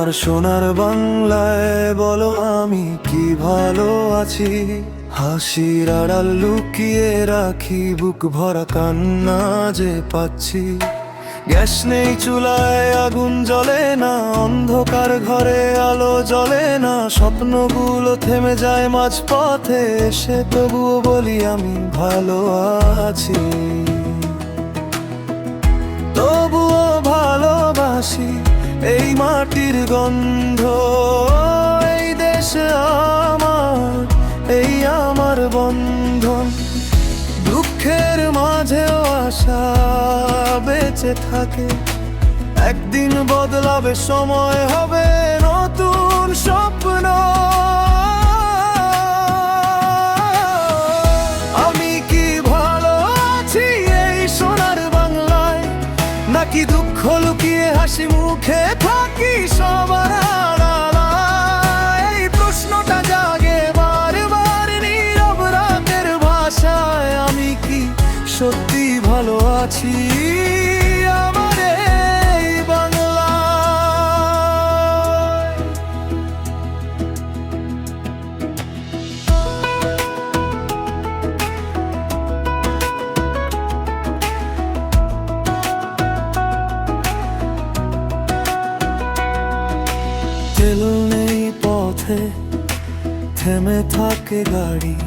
আমার সোনার বাংলায় বলো আমি কি ভালো আছি। হাসির আড়াল লুকিয়ে রাখি বুক ভরা কান্না যে পাচ্ছি। গ্যাস নেই চুলায় আগুন জ্বলে না, অন্ধকার ঘরে আলো জ্বলে না। স্বপ্নগুলো থেমে যায় মাঝপথে এসে, তবুও বলি আমি ভালো আছি। তবুও ভালোবাসি এই মাটির গন্ধ, এই দেশে আমার, এই আমার বন্ধন। দুঃখের মাঝেও আশা বেঁচে থাকে, একদিন বদলাবে সময়, হবে নতুন স্বপ্ন। আমি কি ভালো আছি এই সোনার বাংলায়, নাকি দুঃখ লুকিয়ে হাসি মুখে থাকি সবার আড়ালায়? এই প্রশ্নটা জাগে বারবার নীরব রাতের ভাষায়। আমি কি সত্যি ভালো আছি আমার এই বাংলায়? তেল নেই পথে, থেমে থাকে গাড়ি।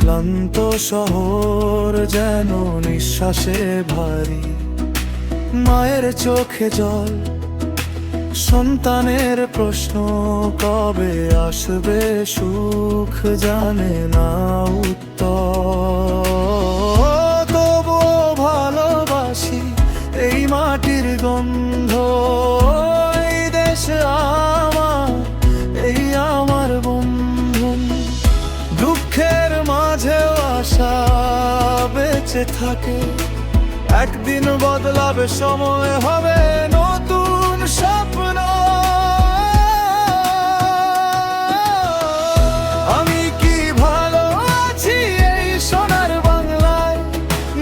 ক্লান্ত শহর যেন নিঃশ্বাসে ভারী। মায়ের চোখে জল, সন্তানের প্রশ্ন, কবে আসবে সুখ জানে না উত্তর। তবুও ভালোবাসি এই মাটির গন্ধ, এই দেশে আমার, এই আমার বন্ধন। দুঃখের মাঝেও আশা বেঁচে থাকে, একদিন বদলাবে সময়, হবে নতুন স্বপ্ন। আমি কি ভালো আছি এই সোনার বাংলায়,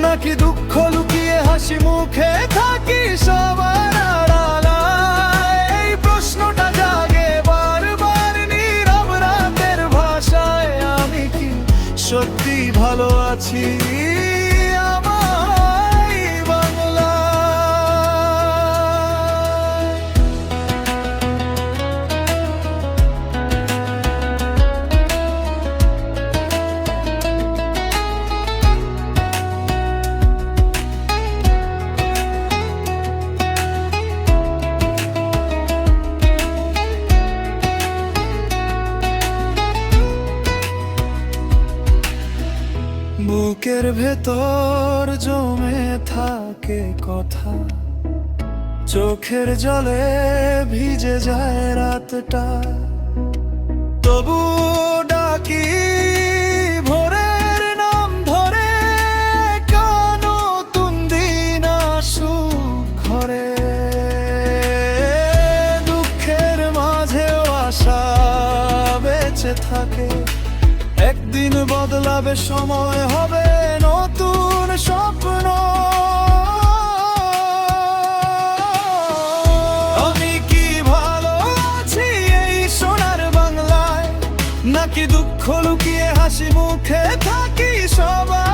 নাকি দুঃখ লুকিয়ে হাসি মুখে থাকি সবার আড়ালায়? এই প্রশ্নটা জাগে বারবার নীরব রাতের ভাষায়। আমি কি সত্যি ভালো আছি আমার এই বাংলায়? বুকের ভেতর জমে থাকে কথা, চোখের জলে ভিজে যায় রাতটা। তবু ডাকি ভোরের নাম ধরে, কেন নতুন দিন আসুক ঘরে। দুঃখের মাঝেও আশা বেঁচে থাকে, একদিন বদলাবে সময়, হবে নতুন স্বপ্ন। আমি কি ভালো আছি এই সোনার বাংলায়, নাকি দুঃখ লুকিয়ে হাসি মুখে থাকি সবার